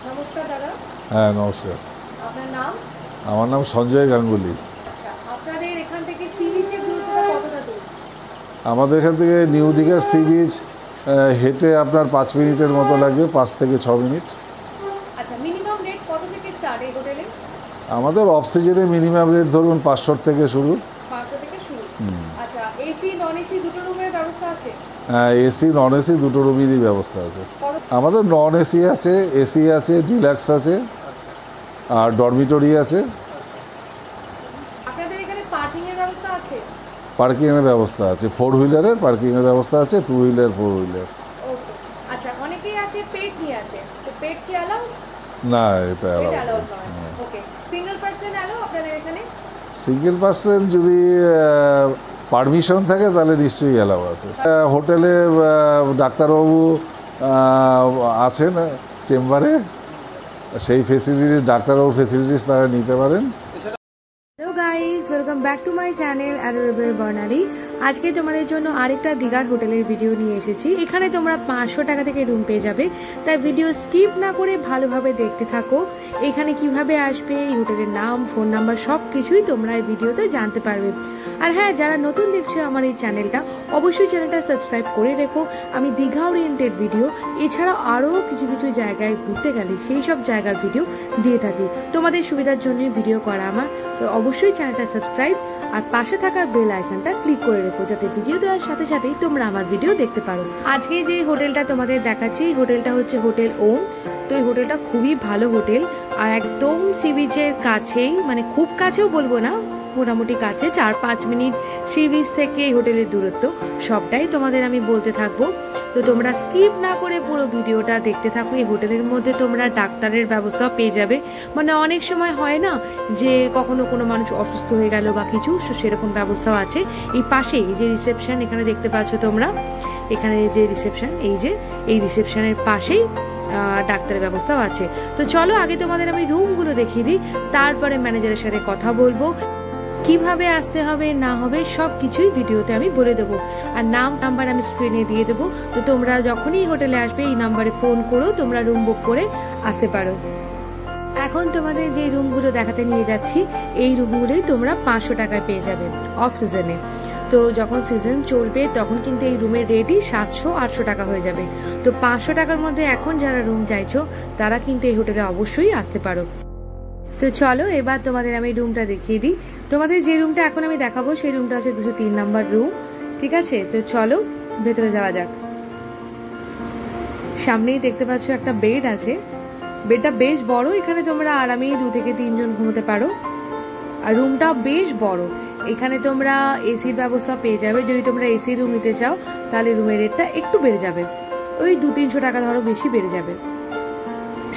নমস্কার দাদা। হ্যাঁ নমস্কার। আপনার নাম? আমার নাম সঞ্জয় গাঙ্গুলি। আচ্ছা, আপনাদের এখান থেকে সি বিচের দূরত্বটা কতটা দূর? আমাদের এখান থেকে নিউ দীঘার সি বিচ হেঁটে আপনার 5 মিনিটের মতো লাগবে, 5 থেকে 6 মিনিট। আচ্ছা, মিনিমাম রেট কত থেকে স্টার্ট এই হোটেলে? আমাদের অফ সিজনে মিনিমাম রেট ধরুন 500 থেকে শুরু। 500 থেকে শুরু। আচ্ছা, এসি নন এসি দুটো রুমের ব্যবস্থা আছে? হ্যাঁ, এসি নন এসি দুটো রুমেরই ব্যবস্থা আছে। আমাদের নন এসি আছে, এসি আছে, ডিলাক্স আছে, আর ডরমিটরি আছে। আপনাদের এখানে পার্কিং এর ব্যবস্থা আছে? পার্কিংয়ের ব্যবস্থা আছে, 4 হুইলারের পার্কিংয়ের ব্যবস্থা আছে, 2 হুইলার 4 হুইলার। ওকে। আচ্ছা, অনেকেই আছে পেট নিয়ে আসে, তো পেট কি অ্যালাউ? না, এটা পেট অ্যালাউ নয়। ওকে। সিঙ্গেল পারসন অ্যালাউ আপনাদের এখানে? সিঙ্গেল পার্সন যদি পারমিশন থাকে তাহলে নিশ্চয়ই অ্যালাউ আছে। হোটেলে ডাক্তারবাবু আছেন চেম্বারে, সেই ফেসিলিটিস, ডাক্তারবাবুর ফেসিলিটিস তারা নিতে পারেন। Hello guys, welcome back to my channel adorable Barnali. আজকে তোমাদের জন্য আরেকটা দীঘার হোটেলের ভিডিও নিয়ে এসেছি। এখানে তোমরা 500 টাকা থেকে রুম পেয়ে যাবে, তাই ভিডিও স্কিপ না করে ভালোভাবে দেখতে থাকো। এখানে কিভাবে আসবে, এই হোটেলের নাম, ফোন নাম্বার সব কিছুই তোমরা এই ভিডিওতে জানতে পারবে। আর হ্যাঁ, যারা নতুন দেখছো আমার এই চ্যানেলটা, অবশ্যই চ্যানেলটা সাবস্ক্রাইব করে রেখো। আমি দীঘা ওরিয়েন্টেড ভিডিও এছাড়াও আরও কিছু কিছু জায়গায় ঘুরতে গেলে সেই সব জায়গার ভিডিও দিয়ে থাকি। তোমাদের সুবিধার জন্য ভিডিও করা আমার, তো অবশ্যই চ্যানেলটা সাবস্ক্রাইব আর পাশে থাকার বেল আইকনটা ক্লিক করে রেখো, যাতে ভিডিও দেওয়ার সাথে সাথেই তোমরা আমার ভিডিও দেখতে পারো। আজকে যে হোটেলটা তোমাদের দেখাচ্ছি, এই হোটেলটা হচ্ছে হোটেল ওম। তো এই হোটেলটা খুবই ভালো হোটেল, আর একদম সি বিচের কাছেই, মানে খুব কাছেও বলবো না, মোটামুটি কাছে, 4-5 মিনিট সি বিচ থেকে এই হোটেলের দূরত্ব। সবটাই তোমাদের আমি বলতে থাকবো, তো তোমরা স্কিপ না করে পুরো ভিডিওটা দেখতে থাকো। এই হোটেলের মধ্যে তোমরা ডাক্তারের ব্যবস্থাও পেয়ে যাবে। মানে অনেক সময় হয় না যে কখনো কোনো মানুষ অসুস্থ হয়ে গেল বা কিছু, সেরকম ব্যবস্থাও আছে। এই পাশেই এই যে রিসেপশন এখানে দেখতে পাচ্ছ তোমরা, এখানে যে রিসেপশন, এই রিসেপশনের পাশেই ডাক্তারের ব্যবস্থাও আছে। তো চলো আগে তোমাদের আমি রুমগুলো দেখিয়ে দিই, তারপরে ম্যানেজারের সাথে কথা বলবো। কিভাবে আসতে হবে না হবে সব কিছুই ভিডিওতে আমি বলে দেবো, আর নাম্বার আমি স্ক্রিনে দিয়ে দেবো। তো তোমরা যখনই হোটেলে আসবে এই নাম্বারে ফোন করো, তোমরা রুম বুক করে আসতে পারো। এখন তোমাদের যে রুমগুলো দেখাতে নিয়ে যাচ্ছি, এই রুমগুলোই তোমরা 500 টাকায় পেয়ে যাবে অফ সিজনে। তো যখন সিজন চলবে তখন কিন্তু এই রুমের রেটই 700-800 টাকা হয়ে যাবে। তো 500 টাকার মধ্যে এখন যারা রুম চাইছো তারা কিন্তু এই হোটেলে অবশ্যই আসতে পারো। তো চলো এবার তোমাদের আমি রুমটা দেখিয়ে দিই। তোমাদের যে রুমটা এখন আমি দেখাবো সেই রুমটা হচ্ছে 203 নাম্বার রুম, ঠিক আছে? তো চলো ভেতরে যাওয়া যাক। সামনেই দেখতে পাচ্ছ একটা বেড আছে, বেডটা বেশ বড়, এখানে তোমরা আরামেই 2 থেকে 3 জন ঘুমোতে পারো। আর রুমটা বেশ বড়, এখানে তোমরা এসির ব্যবস্থা পেয়ে যাবে। যদি তোমরা এসি রুম নিতে চাও তাহলে রুমের রেটটা একটু বেড়ে যাবে, ওই 200-300 টাকা ধরো বেশি বেড়ে যাবে।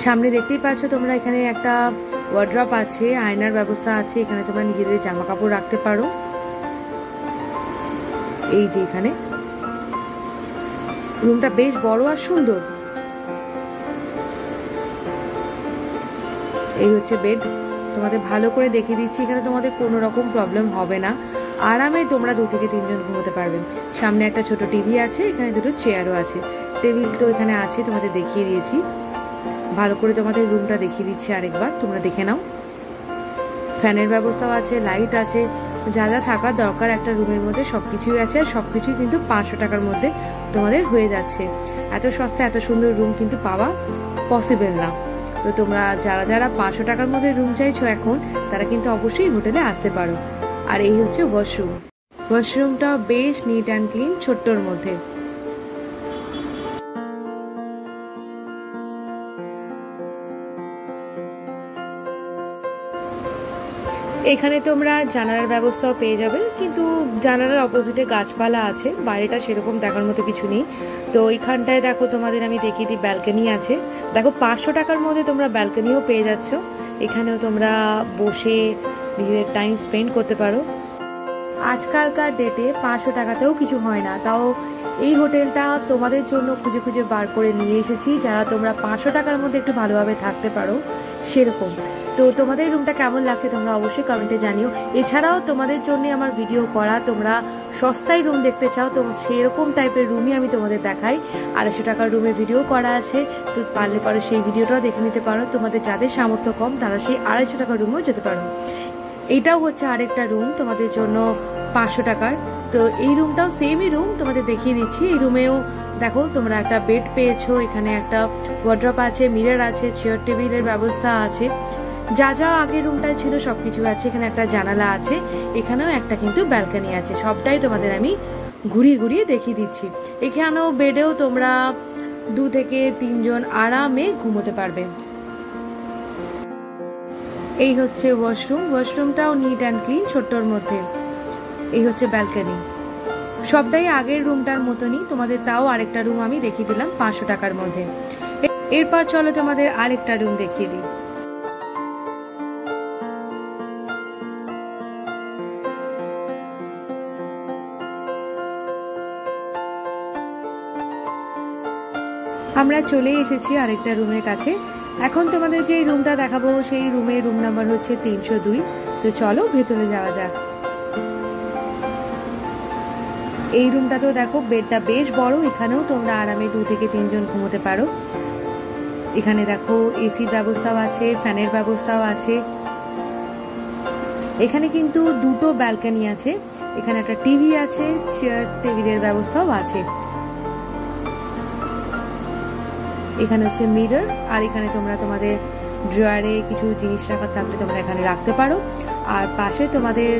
সামনে দেখতেই পাচ্ছ তোমরা, এখানে একটা ওয়ার্ড্রপ আছে, আয়নার ব্যবস্থা আছে, এখানে তোমরা নিজেদের জামা কাপড় রাখতে পারো। এই যে এখানে রুমটা বেশ বড় আর সুন্দর। এই হচ্ছে বেড, তোমাদের ভালো করে দেখিয়ে দিচ্ছি। এখানে তোমাদের কোনো রকম প্রবলেম হবে না, আরামে তোমরা 2 থেকে 3 জন ঘুমোতে পারবেন। সামনে একটা ছোট টিভি আছে, এখানে দুটো চেয়ারও আছে, টেবিল তো এখানে আছে, তোমাদের দেখিয়ে দিয়েছি। ভালো করে তোমাদের রুমটা দেখিয়ে দিচ্ছি আরেকবার, তোমরা দেখে নাও। ফ্যানের ব্যবস্থাও আছে, লাইট আছে, যা যা থাকার দরকার একটা রুমের মধ্যে সবকিছুই আছে। আর সবকিছুই কিন্তু 500 টাকার মধ্যে তোমাদের হয়ে যাচ্ছে। এত সস্তা এত সুন্দর রুম কিন্তু পাওয়া পসিবল না। তো তোমরা যারা যারা 500 টাকার মধ্যে রুম চাইছো এখন, তারা কিন্তু অবশ্যই হোটেলে আসতে পারো। আর এই হচ্ছে ওয়াশরুম, ওয়াশরুমটা বেশ নিট অ্যান্ড ক্লিন, ছোট্টর মধ্যে। এখানে তোমরা জানালার ব্যবস্থাও পেয়ে যাবে, কিন্তু জানালার অপোজিটে গাছপালা আছে, বাইরেটা সেরকম দেখার মতো কিছু নেই। তো এইখানটায় দেখো তোমাদের আমি দেখিয়ে দিই, ব্যালকনি আছে। দেখো 500 টাকার মধ্যে তোমরা ব্যালকনিও পেয়ে যাচ্ছ, এখানেও তোমরা বসে নিজেদের টাইম স্পেন্ড করতে পারো। আজকালকার ডেটে 500 টাকাতেও কিছু হয় না, তাও এই হোটেলটা তোমাদের জন্য খুঁজে খুঁজে বার করে নিয়ে এসেছি, যারা তোমরা 500 টাকার মধ্যে একটু ভালোভাবে থাকতে পারো সেরকম। তো তোমাদের রুমটা কেমন লাগছে তোমরা অবশ্যই কমেন্টে জানিও। এছাড়াও তোমাদের জন্য আমার ভিডিও করা, তোমরা সস্তায় রুম দেখতে চাও তো সেরকম টাইপের রুমই আমি তোমাদের দেখাই। 250 টাকার রুমের ভিডিও করা আছে, তো পারলে পারো সেই ভিডিওটাও দেখে নিতে পারো। তোমাদের যাদের সামর্থ্য কম তারা সেই 250 টাকার রুমেও যেতে পারো। এইটাও হচ্ছে আরেকটা রুম তোমাদের জন্য 500 টাকার। তো এই রুমটাও সেমই রুম, তোমাদের দেখিয়ে দিচ্ছি। এই রুমেও দেখো তোমরা একটা বেড পেয়েছো, এখানে একটা ওয়ার্ড্রপ আছে, মিরর আছে, চেয়ার টেবিলের ব্যবস্থা আছে, যা যা আগের রুমটায় ছিল সবকিছু আছে। এখানে একটা জানালা আছে, এখানেও একটা কিন্তু ব্যালকনি আছে। সবটাই তোমাদের আমি ঘুরিয়ে ঘুরিয়ে দেখিয়ে দিচ্ছি। এখানেও বেডেও তোমরা 2 থেকে 3 জন আরামে ঘুমোতে পারবে। এই হচ্ছে ওয়াশরুম, ওয়াশরুমটাও নিট অ্যান্ড ক্লিন, ছোট্টর মধ্যে। এই হচ্ছে ব্যালকনি। সবটাই আগের রুমটার মতনই, তোমাদের তাও আরেকটা রুম আমি দেখিয়ে দিলাম 500 টাকার মধ্যে। এরপর চলো তোমাদের আরেকটা রুম দেখিয়ে দিই। আমরা চলে এসেছি আরেকটা রুমের কাছে। এখন তোমাদের যে রুমটা দেখাবো সেই রুমের রুম নাম্বার হচ্ছে 302। তো চলো ভেতরে যাওয়া যাক। এই রুমটাতেও দেখো বেডটা বেশ বড়, এখানেও তোমরা আরামে 2 থেকে 3 জন ঘুমোতে পারো। এখানে দেখো এসির ব্যবস্থাও আছে, ফ্যানের ব্যবস্থাও আছে। এখানে কিন্তু 2টো ব্যালকনি আছে, এখানে একটা টিভি আছে, চেয়ার টেবিলের ব্যবস্থাও আছে। এখানে হচ্ছে মিরর, আর এখানে তোমরা তোমাদের ড্রয়ারে কিছু জিনিস রাখার থাকলে তোমরা এখানে রাখতে পারো, আর পাশে তোমাদের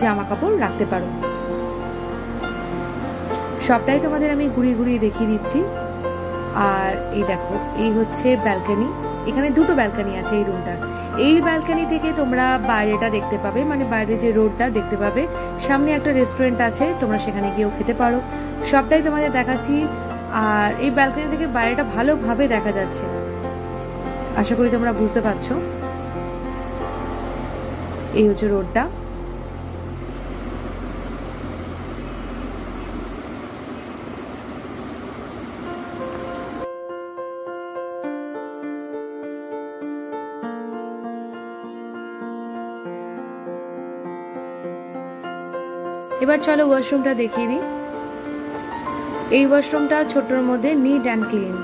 জামা কাপড় রাখতে পারো। সবটাই তোমাদের আমি ঘুরিয়ে ঘুরিয়ে দেখিয়ে দিচ্ছি। আর এই দেখো এই হচ্ছে ব্যালকনি, এখানে 2টো ব্যালকনি আছে এই রুমটার। এই ব্যালকনি থেকে তোমরা বাইরেটা দেখতে পাবে, মানে বাইরে যে রোডটা দেখতে পাবে। সামনে একটা রেস্টুরেন্ট আছে, তোমরা সেখানে গিয়েও খেতে পারো। সবটাই তোমাদের দেখাচ্ছি। আর এই ব্যালকনি থেকে বাইরেটা ভালোভাবে দেখা যাচ্ছে, আশা করি তোমরা বুঝতে পারছো। এই হচ্ছে রোডটা। এবার চলো ওয়াশরুমটা দেখিয়ে দিই। এই ওয়াশরুমটা ছোটর মধ্যে নিট অ্যান্ড ক্লিন।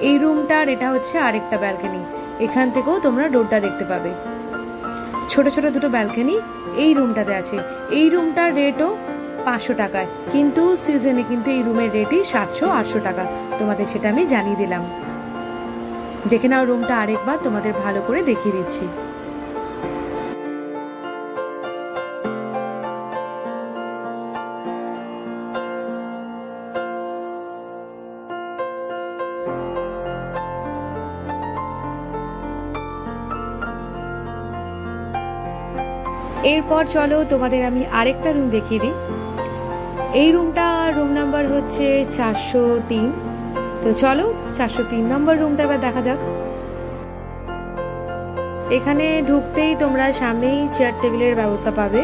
এই রুমটার এটা হচ্ছে আরেকটা ব্যালকনি, এখান থেকেও তোমরা রোডটা দেখতে পাবে। ছোট ছোট 2টো ব্যালকনি এই রুমটাতে আছে। এই রুমটার রেটও 500 টাকায়, কিন্তু সিজনে কিন্তু এই রুমের রেটই 700-800 টাকা। তোমাদের সেটা আমি জানিয়ে দিলাম। দেখে নাও রুমটা আরেকবার, তোমাদের ভালো করে দেখিয়ে দিচ্ছি। এরপর চলো তোমাদের আমি আরেকটা রুম দেখিয়ে দিই। এই রুমটা রুম নাম্বার হচ্ছে 403। তো চলো 403 নম্বর রুমটা এবার দেখা যাক। এখানে ঢুকতেই তোমরা সামনেই চেয়ার টেবিলের ব্যবস্থা পাবে,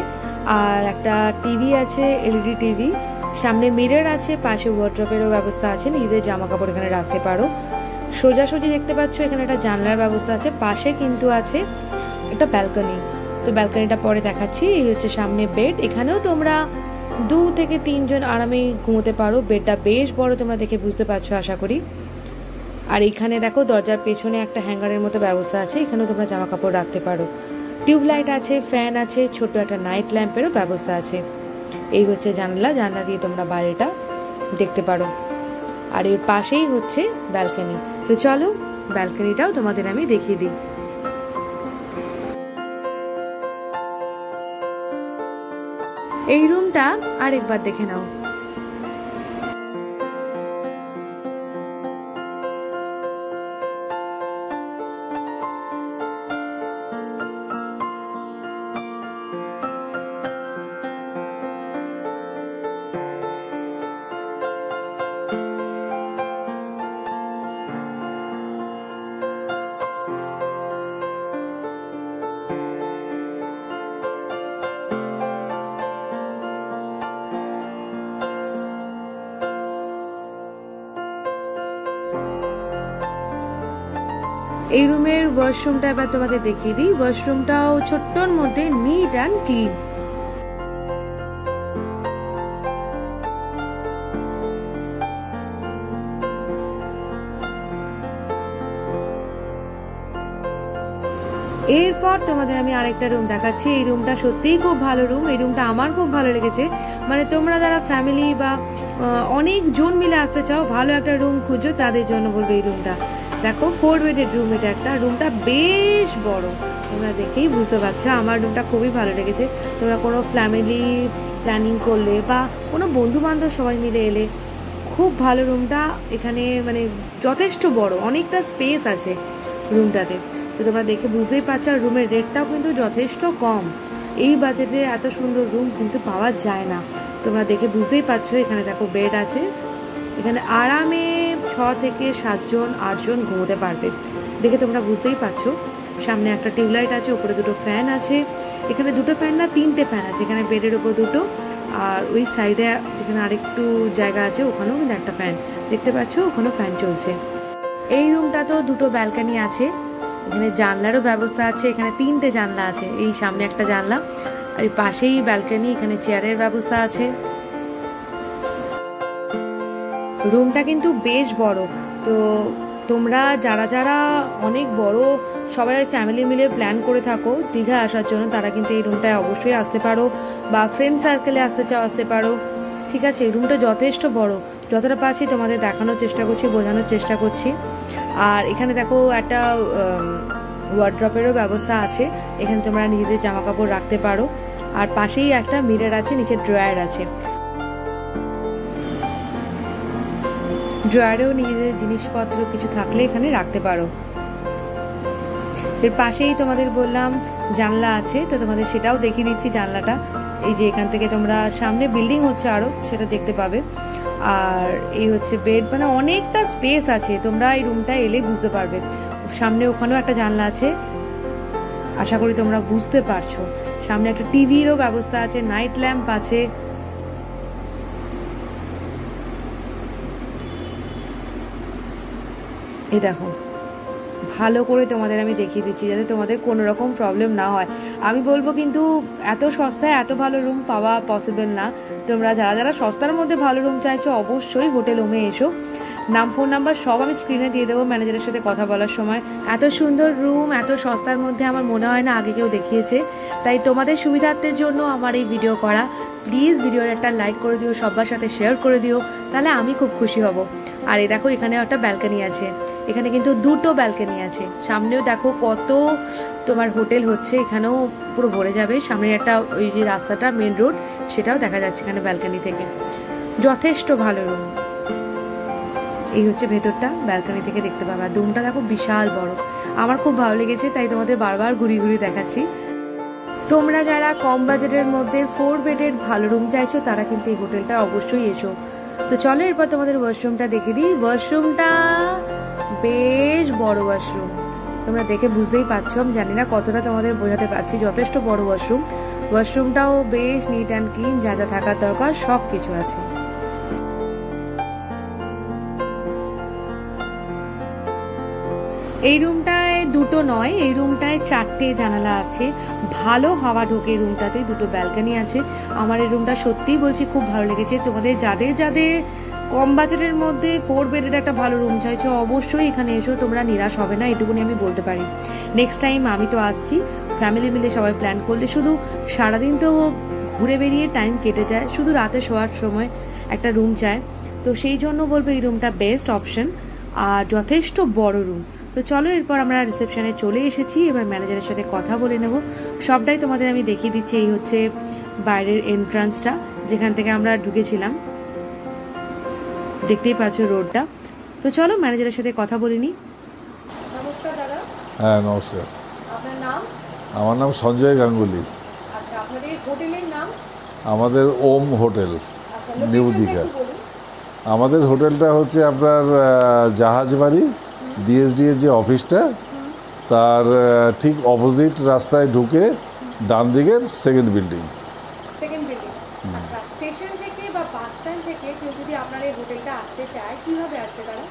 আর একটা টিভি আছে, এলইডি টিভি। সামনে মিরর আছে, পাশে ওয়ার্ড্রপেরও ব্যবস্থা আছে, নিজেদের জামা কাপড় এখানে রাখতে পারো। সোজাসুজি দেখতে পাচ্ছ এখানে একটা জানলার ব্যবস্থা আছে, পাশে কিন্তু আছে একটা ব্যালকনি। তো ব্যালকনিটা পরে দেখাচ্ছি। এই হচ্ছে সামনে বেড, এখানেও তোমরা 2 থেকে 3 জন আরামে ঘুমোতে পারো। বেডটা বেশ বড়, তোমরা দেখে বুঝতে পারছো আশা করি। আর এখানে দেখো দরজার পেছনে একটা হ্যাঙ্গারের মতো ব্যবস্থা আছে, এখানেও তোমরা জামা কাপড় রাখতে পারো। টিউবলাইট আছে, ফ্যান আছে, ছোট একটা নাইট ল্যাম্পেরও ব্যবস্থা আছে। এই হচ্ছে জানলা, জানলা দিয়ে তোমরা বাইরেটা দেখতে পারো। আর এর পাশেই হচ্ছে ব্যালকনি। তো চলো ব্যালকনিটাও তোমাদের আমি দেখিয়ে দিই। এই রুমটা আরেকবার দেখে নাও। এই রুমের ওয়াশরুমটা এবার তোমাদের দেখিয়ে দিই। ওয়াশরুমটাও ছোট্টর মধ্যে নিট অ্যান্ড ক্লিন। এরপর তোমাদের আমি আরেকটা রুম দেখাচ্ছি। এই রুমটা সত্যিই খুব ভালো রুম। এই রুমটা আমার খুব ভালো লেগেছে। মানে তোমরা যারা ফ্যামিলি বা অনেক জন মিলে আসতে চাও, ভালো একটা রুম খুঁজো, তাদের জন্য বলবো এই রুমটা। দেখো 4 বেডের রুম এটা একটা। রুমটা বেশ বড়, তোমরা দেখেই বুঝতে পারছো। আমার রুমটা খুবই ভালো লেগেছে। তোমরা কোনো ফ্যামিলি প্ল্যানিং করলে বা কোনো বন্ধু বান্ধব সবাই মিলে এলে খুব ভালো রুমটা। এখানে মানে যথেষ্ট বড়, অনেকটা স্পেস আছে রুমটাতে। তো তোমরা দেখে বুঝতেই পারছো। আর রুমের রেটটাও কিন্তু যথেষ্ট কম। এই বাজেটে এত সুন্দর রুম কিন্তু পাওয়া যায় না। তোমরা দেখে বুঝতেই পারছো। এখানে দেখো বেড আছে। এখানে আরামে 6 থেকে 7 জন 8 জন ঘুমোতে পারবে। দেখে তোমরা বুঝতেই পারছো। সামনে একটা টিউবলাইট আছে, উপরে 2টো ফ্যান আছে। এখানে 2টো ফ্যান না 3টে ফ্যান আছে। এখানে বেডের উপর 2টো, আর ওই সাইডে যেখানে আরেকটু জায়গা আছে ওখানেও কিন্তু একটা ফ্যান দেখতে পাচ্ছ, ওখানেও ফ্যান চলছে। এই রুমটা তো 2টো ব্যালকনি আছে। এখানে জানলারও ব্যবস্থা আছে। এখানে 3টে জানলা আছে। এই সামনে একটা জানলা, আর এই পাশেই ব্যালকনি। এখানে চেয়ারের ব্যবস্থা আছে। রুমটা কিন্তু বেশ বড়। তো তোমরা যারা যারা অনেক বড় সবাই ফ্যামিলি মিলে প্ল্যান করে থাকো দীঘা আসার জন্য, তারা কিন্তু এই রুমটায় অবশ্যই আসতে পারো, বা ফ্রেন্ড সার্কেলে আসতে চাও আসতে পারো। ঠিক আছে, এই রুমটা যথেষ্ট বড়। যতটা পারছি তোমাদের দেখানোর চেষ্টা করছি, বোঝানোর চেষ্টা করছি। আর এখানে দেখো একটা ওয়ার্ড্রপেরও ব্যবস্থা আছে। এখানে তোমরা নিজেদের জামা কাপড় রাখতে পারো। আর পাশেই একটা মিরর আছে, নিচে ড্রয়ার আছে। ড্রয়ারেও নিজেদের জিনিসপত্র কিছু থাকলে এখানে রাখতে পারো। এর পাশেই তোমাদের বললাম জানলা আছে, তো তোমাদের সেটাও দেখিয়ে দিচ্ছি জানলাটা। এই যে এখান থেকে তোমরা সামনে বিল্ডিং হচ্ছে আরো, সেটা দেখতে পাবে। আর এই হচ্ছে বেড, মানে অনেকটা স্পেস আছে। তোমরা এই রুমটা এলে বুঝতে পারবে। সামনে ওখানেও একটা জানলা আছে, আশা করি তোমরা বুঝতে পারছো। সামনে একটা টিভিরও ব্যবস্থা আছে, নাইট ল্যাম্প আছে। এই দেখো, ভালো করে তোমাদের আমি দেখিয়ে দিচ্ছি যাতে তোমাদের কোনো রকম প্রবলেম না হয়। আমি বলবো কিন্তু এত সস্তায় এত ভালো রুম পাওয়া পসিবল না। তোমরা যারা যারা সস্তার মধ্যে ভালো রুম চাইছো অবশ্যই হোটেল ওমে এসো। নাম, ফোন নাম্বার সব আমি স্ক্রিনে দিয়ে দেবো ম্যানেজারের সাথে কথা বলার সময়। এত সুন্দর রুম এত সস্তার মধ্যে আমার মনে হয় না আগে কেউ দেখিয়েছে। তাই তোমাদের সুবিধার্থের জন্য আমার এই ভিডিও করা। প্লিজ ভিডিওর একটা লাইক করে দিও, সবার সাথে শেয়ার করে দিও, তাহলে আমি খুব খুশি হব। আর এই দেখো এখানে একটা ব্যালকনি আছে। এখানে কিন্তু 2টো ব্যালকনি আছে। সামনেও দেখো কত তোমার হোটেল হচ্ছে, এখানেও পুরো ভরে যাবে। সামনে একটা ওই যে রাস্তাটা মেন রোড, সেটাও দেখা যাচ্ছে এখানে ব্যালকনি থেকে। যথেষ্ট ভালো রুম। এই হচ্ছে ভেতরটা, ব্যালকনি থেকে দেখতে পাবে। আর রুমটা দেখো বিশাল বড়, আমার খুব ভালো লেগেছে, তাই তোমাদের বারবার ঘুরিয়ে ঘুরিয়ে দেখাচ্ছি। তোমরা যারা কম বাজেটের মধ্যে 4 বেডের ভালো রুম চাইছো তারা কিন্তু এই হোটেলটা অবশ্যই এসো। তো চলো এরপর তোমাদের ওয়াশরুমটা দেখে দিই। ওয়াশরুমটা বেশ বড় ওয়াশরুম, তোমরা দেখে বুঝতেই পারছো। আমি জানি না কতটা তোমাদের বোঝাতে পারছি, যথেষ্ট বড় ওয়াশরুম। ওয়াশরুমটাও বেশ নিট অ্যান্ড ক্লিন, যা যা থাকার দরকার সব কিছু আছে। এই রুমটায় 2টো নয়, এই রুমটায় 4টে জানালা আছে। ভালো হাওয়া ঢোকে রুমটাতে। 2টো ব্যালকনি আছে। আমার এই রুমটা সত্যিই বলছি খুব ভালো লেগেছে। তোমাদের যাদের যাদের কম বাজেটের মধ্যে 4 বেডের একটা ভালো রুম চাইছো অবশ্যই এখানে এসো, তোমরা নিরাশ হবে না, এটুকুনি আমি বলতে পারি। নেক্সট টাইম আমি তো আসছি। ফ্যামিলি মিলে সবাই প্ল্যান করলে শুধু সারাদিন তো ঘুরে বেরিয়ে টাইম কেটে যায়, শুধু রাতে শোয়ার সময় একটা রুম চায়। তো সেই জন্য বলবো এই রুমটা বেস্ট অপশন, আর যথেষ্ট বড় রুম। তো চলো এরপর আমরা রিসেপশনে চলে এসেছি। এবার ম্যানেজারের সাথে কথা বলে নেব। সবটাই তোমাদের আমি দেখিয়ে দিচ্ছি। এই হচ্ছে বাইরের এন্ট্রান্সটা, যেখান থেকে আমরা ঢুকেছিলাম। দেখতেই পাচ্ছ রোডটা। তো চলো ম্যানেজারের সাথে কথা বলে নিই। নমস্কার দাদা। হ্যাঁ নমস্কার। আপনার নাম? আমার নাম সঞ্জয় গাঙ্গুলি। আচ্ছা, আপনাদের হোটেলের নাম? আমাদের ওম হোটেল, আচ্ছা, নিউ লোকেশনটা দীঘা। একটু বলুন। আমাদের হোটেলটা হচ্ছে আপনার জাহাজবাড়ি ডিএসডি এর যে অফিসটা, তার ঠিক অপোজিট রাস্তায় ঢুকে ডান দিকের সেকেন্ড বিল্ডিং। Second building. আচ্ছা, স্টেশন থেকে বা বাস স্ট্যান্ড থেকে কেউ যদি আপনার এই হোটেলটা আসতে চায় কিভাবে আসবে তারা?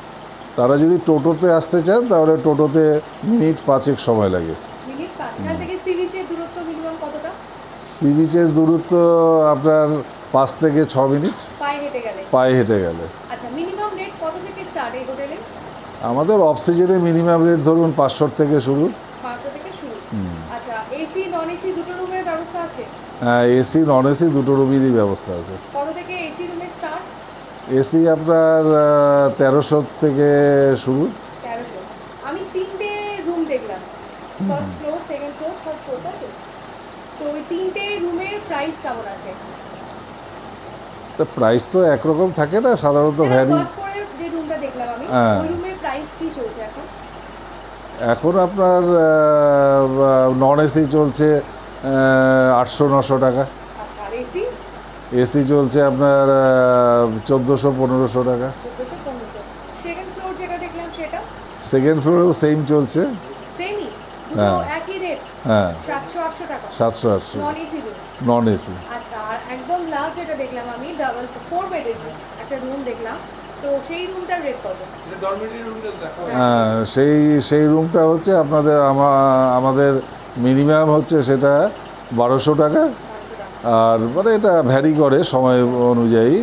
তারা যদি টোটোতে আসতে চান তাহলে টোটোতে মিনিট 5 সময় লাগে। মিনিট 5। এখান থেকে সি বিচের দূরত্ব মিনিমাম কতটা? সি বিচের দূরত্ব আপনার 5 থেকে 6 মিনিট পায়ে হেঁটে গেলে। পায়ে হেঁটে গেলে। আচ্ছা, মিনিমাম রেট কত থেকে স্টার্ট এই হোটেলে? আমাদের অফ সিজনে মিনিমাম রেট ধরুন 500 থেকে শুরু। 500 থেকে শুরু। আচ্ছা, এসি নন এসি দুটো রুমের ব্যবস্থা আছে? হ্যাঁ, এসি নন এসি দুটো রুমেরই ব্যবস্থা আছে। কত থেকে এসি রুমের স্টার্ট? এসি আপনার 1300 থেকে শুরু। 1300। আমি 3টে রুম দেখলাম, first floor, second floor, third floor, তাই তো? তো ওই 3টে রুমের প্রাইস কেমন আছে? তো প্রাইস তো একরকম থাকে না, সাধারণত ভ্যারি। ফার্স্ট ফ্লোরের যে রুমটা দেখলাম আমি, হ্যাঁ। ওই রুমের প্রাইস কি চলছে এখন? এখন আপনার নন এসি চলছে 800-900 টাকা। আচ্ছা, আর এসি? এসি চলছে আপনার 1400-1500 টাকা। 1400-1500। সেকেন্ড ফ্লোর যেটা দেখলাম সেটা সেকেন্ড ফ্লোরেও সেম চলছে। সেমই? হ্যাঁ। একই রেট? হ্যাঁ, 700-800 টাকা 700-800 non AC room. Non AC. আচ্ছা, আর একদম লাস্ট যেটা দেখলাম আমি, ডাবল 4 বেডের রুম, একটা রুম দেখলাম, তো সেই রুমটার রেট কত? হ্যাঁ, সেই রুমটা হচ্ছে আপনাদের আমাদের মিনিমাম হচ্ছে সেটা 1200 টাকা। 500 টাকা। আর মানে এটা ভ্যারি করে সময় অনুযায়ী।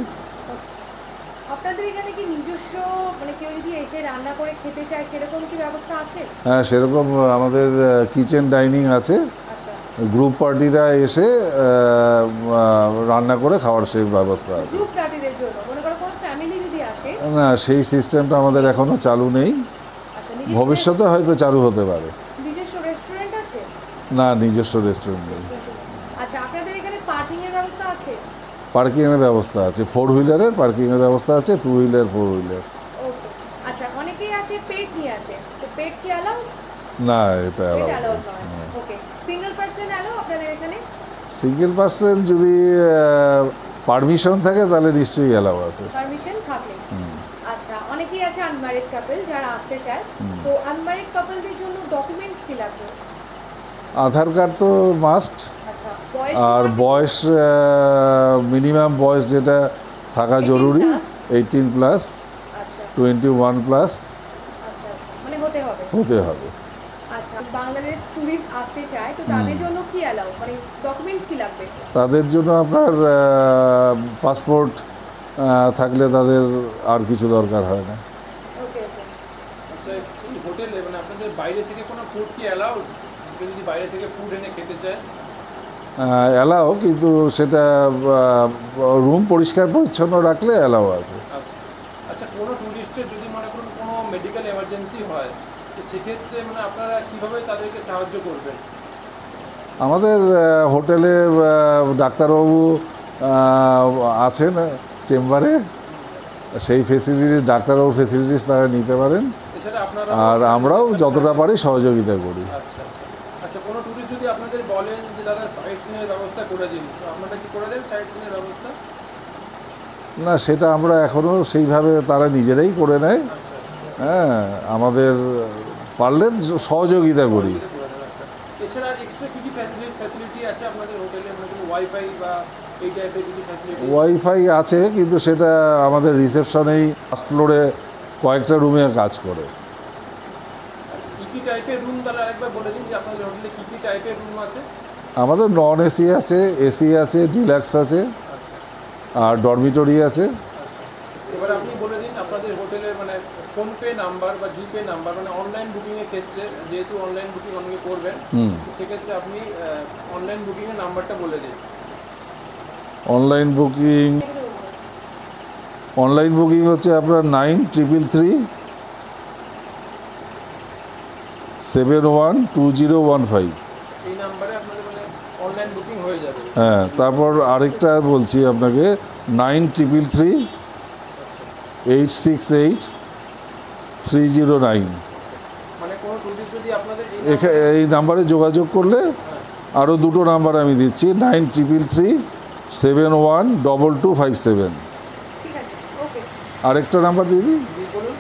আপনাদের এখানে কি নিজস্ব, মানে কেউ যদি এসে রান্না করে খেতে চায় সেরকম কি ব্যবস্থা আছে? হ্যাঁ, সেরকম আমাদের কিচেন ডাইনিং আছে। আচ্ছা, গ্রুপ পার্টিরা এসে রান্না করে খাওয়ার সেই ব্যবস্থা আছে। গ্রুপ পার্টিদের জন্য, মনে করো কোনো ফ্যামিলি যদি আসে? না, সেই সিস্টেমটা আমাদের এখনও চালু নেই। আচ্ছা, ভবিষ্যতে হয়তো চালু হতে পারে। নিজস্ব রেস্টুরেন্ট আছে? না, নিজস্ব রেস্টুরেন্ট নেই। আচ্ছা, আপনাদের এখানে পার্কিং এর ব্যবস্থা আছে? পার্কিংয়ের ব্যবস্থা আছে, 4 হুইলারের পার্কিংয়ের ব্যবস্থা আছে, 2 হুইলার 4 হুইলার। ওকে। আচ্ছা, অনেকেই আছে পেট নিয়ে আসে, তো পেট কি অ্যালাউ? না, এটা পেট allowed অ্যালাউ না। নয়। ওকে। সিঙ্গেল পারসন অ্যালাউ আপনাদের এখানে? সিঙ্গেল পার্সন যদি পারমিশন থাকে তাহলে নিশ্চয়ই অ্যালাউ আছে। পারমিশন থাকলে। আচ্ছা, অনেকেই আছে আনম্যারিড কাপল যারা আসতে চায়, তো আনম্যারিড কাপলদের জন্য ডকুমেন্টস কি লাগবে? আধার কার্ড তো মাস্ট। আচ্ছা, বয়স? আর বয়স মিনিমাম বয়স যেটা থাকা 18 জরুরি, plus? 18+, আচ্ছা 21+। আচ্ছা, মানে হতে হবে। হতে হবে। আচ্ছা, বাংলাদেশ ট্যুরিস্ট আসতে চায়, তো তাদের জন্য কি অ্যালাউ, মানে ডকুমেন্টস কি লাগবে? তাদের জন্য আপনার পাসপোর্ট থাকলে তাদের আর কিছু দরকার হয় না। ওকে ওকে। আচ্ছা, এই হোটেলে মানে আপনাদের বাইরে থেকে কোনো ফুড কি অ্যালাউড? কেউ যদি বাইরে থেকে ফুড এনে খেতে চায়? অ্যালাও, কিন্তু সেটা রুম পরিষ্কার পরিচ্ছন্ন রাখলে অ্যালাও আছে। আচ্ছা আচ্ছা, কোনো ট্যুরিস্টের যদি মনে করুন কোনো মেডিকেল এমার্জেন্সি হয়, তো সেক্ষেত্রে মানে আপনারা কীভাবে তাদেরকে সাহায্য করবেন? আমাদের হোটেলে ডাক্তারবাবু আছেন চেম্বারে, সেই ফেসিলিটিস, ডাক্তারবাবুর ফেসিলিটিস তারা নিতে পারেন। এছাড়া আপনারা আর আমরাও যতটা পারি সহযোগিতা করি। আচ্ছা আচ্ছা আচ্ছা, কোনো ট্যুরিস্ট যদি আপনাদের বলেন যে দাদা সাইট সিনের ব্যবস্থা করে দিন, তো আপনারা কি করে দেন সাইট সিনের ব্যবস্থা? না, সেটা আমরা এখনও সেইভাবে তারা নিজেরাই করে নেয়। হ্যাঁ, আমাদের পারলে সহযোগিতা করি। আচ্ছা, এছাড়া এক্সট্রা কী কী ফ্যাসিলিটি আছে আপনাদের হোটেলে, মানে কোনো ওয়াইফাই বা এই টাইপের কিছু ফ্যাসিলিটি? ওয়াইফাই আছে, কিন্তু সেটা আমাদের রিসেপশনেই ফার্স্ট ফ্লোরে কয়েকটা রুমে কাজ করে। আচ্ছা, কী কী টাইপের রুম তাহলে আরেকবার বলে দিন যে আপনাদের হোটেলে কী কী টাইপের রুম আছে? আমাদের নন এসি আছে, এসি আছে, ডিলাক্স আছে, আর ডরমিটরি আছে। এবার আপনি বলে দিন আপনাদের হোটেলের মানে ফোনপে নাম্বার বা জিপে নাম্বার, মানে অনলাইন বুকিংয়ের ক্ষেত্রে, যেহেতু অনলাইন বুকিং অনেকে করবেন, তো সেক্ষেত্রে আপনি অনলাইন বুকিংয়ের নাম্বারটা বলে দিন। অনলাইন বুকিং হচ্ছে আপনার 9333712015। এই নাম্বারে আপনাদের মানে অনলাইন বুকিং হয়ে যাবে। হ্যাঁ, তারপর আরেকটা বলছি আপনাকে, 9333868309। মানে কোনো টুরিস্ট যদি আপনাদের এই নাম্বারে যোগাযোগ করলে, আরও দুটো নাম্বার আমি দিচ্ছি, 9333712257। ঠিক আছে, ওকে। আরেকটা নাম্বার দিয়ে দিই, বলুন।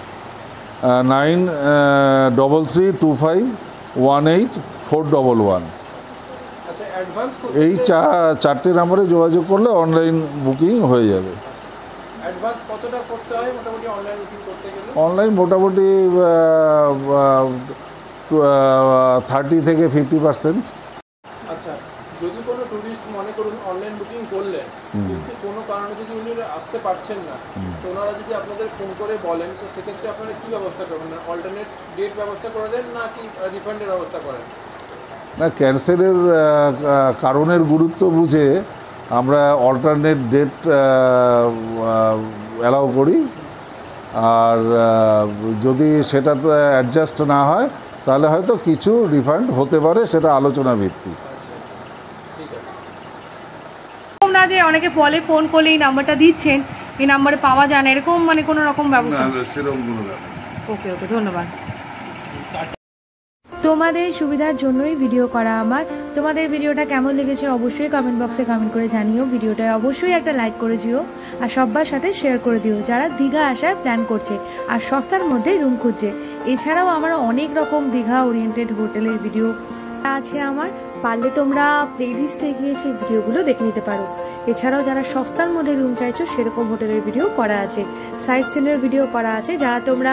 9333251841। আচ্ছা, অ্যাডভান্স এই চারটে নাম্বারে যোগাযোগ করলে অনলাইন বুকিং হয়ে যাবে। অ্যাডভান্স কতটা করতে হয় মোটামুটি অনলাইন বুকিং করতে গেলে? অনলাইন মোটামুটি 30 থেকে 50%। আচ্ছা, যদি কোনো ট্যুরিস্ট মনে করুন অনলাইন বুকিং করলেন, কিন্তু কোনো কারণে যদি উনি আসতে পারছেন না, তো ওনারা যদি আপনাদের ফোন করে বলেন, তো সেক্ষেত্রে আপনারা কী ব্যবস্থা করবেন? অল্টারনেট ডেট ব্যবস্থা করে দেন না কি রিফান্ডের ব্যবস্থা করেন? না, ক্যান্সেলের কারণের গুরুত্ব বুঝে আমরা অল্টারনেট ডেট অ্যালাউ করি। আর যদি সেটাতে অ্যাডজাস্ট না হয় তাহলে হয়তো কিছু রিফান্ড হতে পারে, সেটা আলোচনা ভিত্তিক। ঠিক আছে। এরকম না যে অনেকে বলে ফোন করলে এই নাম্বারটা দিচ্ছেন, এই নাম্বারে পাওয়া যায় না, এরকম মানে কোনো রকম ব্যবস্থা? সেরকম কোনো ব্যাপার। ওকে ওকে, ধন্যবাদ। তোমাদের সুবিধার জন্যই ভিডিও করা আমার। তোমাদের ভিডিওটা কেমন লেগেছে অবশ্যই কমেন্ট বক্সে কমেন্ট করে জানিও। ভিডিওটা অবশ্যই একটা লাইক করে দিও আর সবার সাথে শেয়ার করে দিও যারা দীঘা আসার প্ল্যান করছে আর সস্তার মধ্যে রুম খুঁজছে। এছাড়াও আমার অনেক রকম দীঘা ওরিয়েন্টেড হোটেলের ভিডিও আছে আমার, পারলে তোমরা প্লেলিস্টে গিয়ে সেই ভিডিওগুলো দেখে নিতে পারো। এছাড়াও যারা সস্তার মধ্যে রুম চাইছো সেরকম হোটেলের ভিডিও করা আছে, সাইট সিনের ভিডিও করা আছে, যারা তোমরা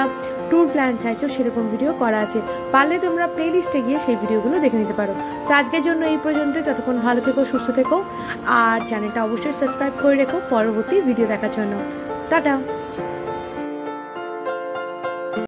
ট্যুর প্ল্যান চাইছো সেরকম ভিডিও করা আছে, পারলে তোমরা প্লেলিস্টে গিয়ে সেই ভিডিওগুলো দেখে নিতে পারো। তো আজকের জন্য এই পর্যন্ত, ততক্ষণ ভালো থেকো, সুস্থ থেকো আর চ্যানেলটা অবশ্যই সাবস্ক্রাইব করে রেখো পরবর্তী ভিডিও দেখার জন্য। টাটা।